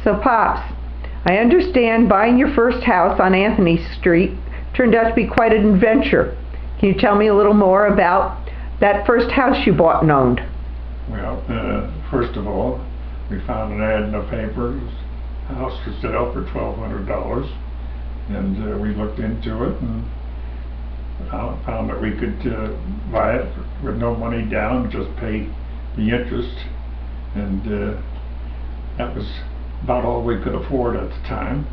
So, Pops, I understand buying your first house on Anthony Street turned out to be quite an adventure. Can you tell me a little more about that first house you bought and owned? Well, first of all, we found an ad in the paper. The house was set up for $1,200, and we looked into it and found that we could buy it with no money down, just pay the interest, and that was about all we could afford at the time.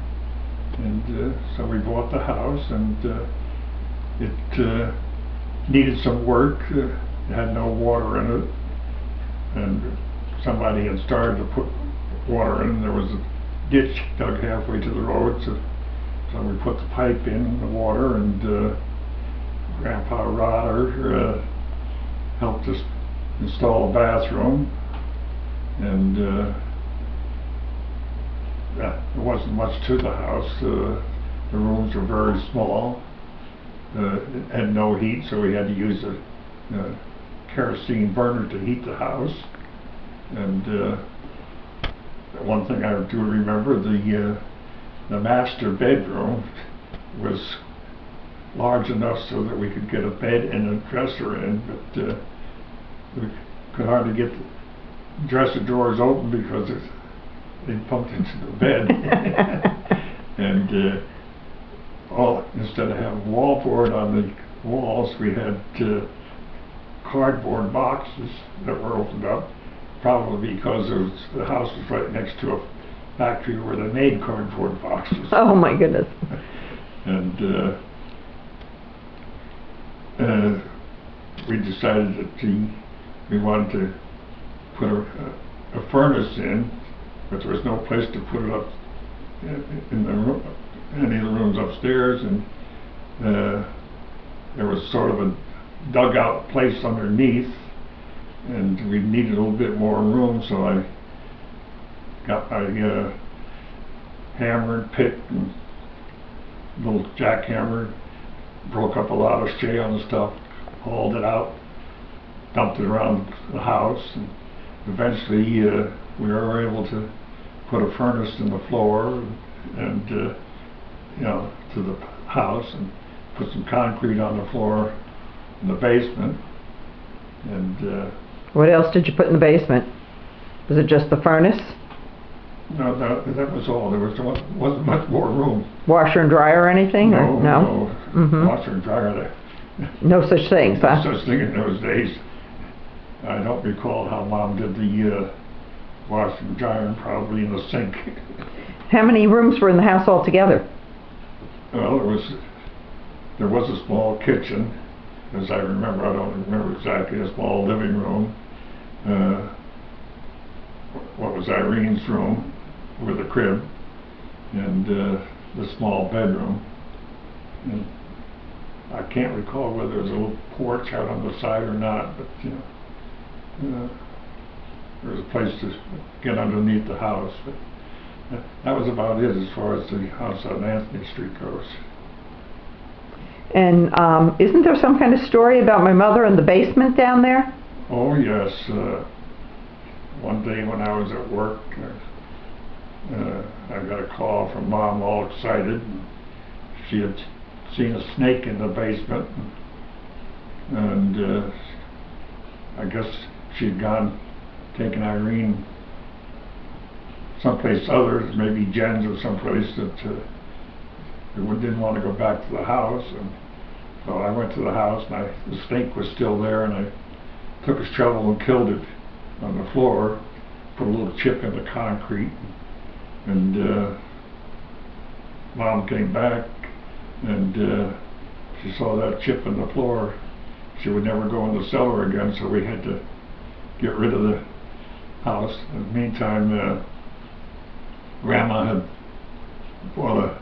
And so we bought the house, and it needed some work. It had no water in it, and somebody had started to put water in. There was a ditch dug halfway to the road, so we put the pipe in the water, and Grandpa Rodder helped us install a bathroom, and there wasn't much to the house. The rooms were very small. It had no heat, so we had to use a kerosene burner to heat the house. And one thing I do remember, the master bedroom was large enough so that we could get a bed and a dresser in, but we could hardly get the dresser drawers open because they pumped into the bed. And instead of having wallboard on the walls, we had cardboard boxes that were opened up, probably because the house was right next to a factory where they made cardboard boxes. Oh my goodness. And we decided that we wanted to put a furnace in, but there was no place to put it up in any of the rooms upstairs, and there was sort of a dugout place underneath, and we needed a little bit more room, so I got my hammer and pick and little jackhammer, broke up a lot of shale and stuff, hauled it out, dumped it around the house, and eventually we were able to put a furnace in the floor and to the house, and put some concrete on the floor in the basement. And what else did you put in the basement? Was it just the furnace? No, that was all. There wasn't much more room. Washer and dryer or anything? No, no? Mm-hmm. Washer and dryer. No such things, huh? No such thing in those days. I don't recall how Mom did the washer and dryer, probably in the sink. How many rooms were in the house altogether? Well, there was a small kitchen, as I remember. I don't remember exactly. A small living room. What was Irene's room with a crib, and the small bedroom. And I can't recall whether there was a little porch out on the side or not, but there was a place to get underneath the house. But that was about it as far as the house on Anthony Street goes. And isn't there some kind of story about my mother in the basement down there? Oh yes. One day when I was at work, I got a call from Mom, all excited. She had seen a snake in the basement, and I guess she'd taken Irene someplace other, maybe Jen's or someplace, that didn't want to go back to the house. And so I went to the house, and the snake was still there, and I took a shovel and killed it on the floor, put a little chip in the concrete, and Mom came back, and she saw that chip in the floor. She would never go in the cellar again, so we had to get rid of the house. In the meantime, Grandma had bought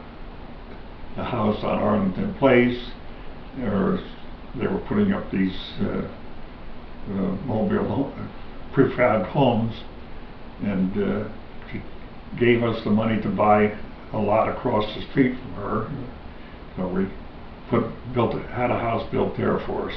a house on Arlington Place. They were putting up these mobile prefab homes, and she gave us the money to buy a lot across the street from her. So we had a house built there for us.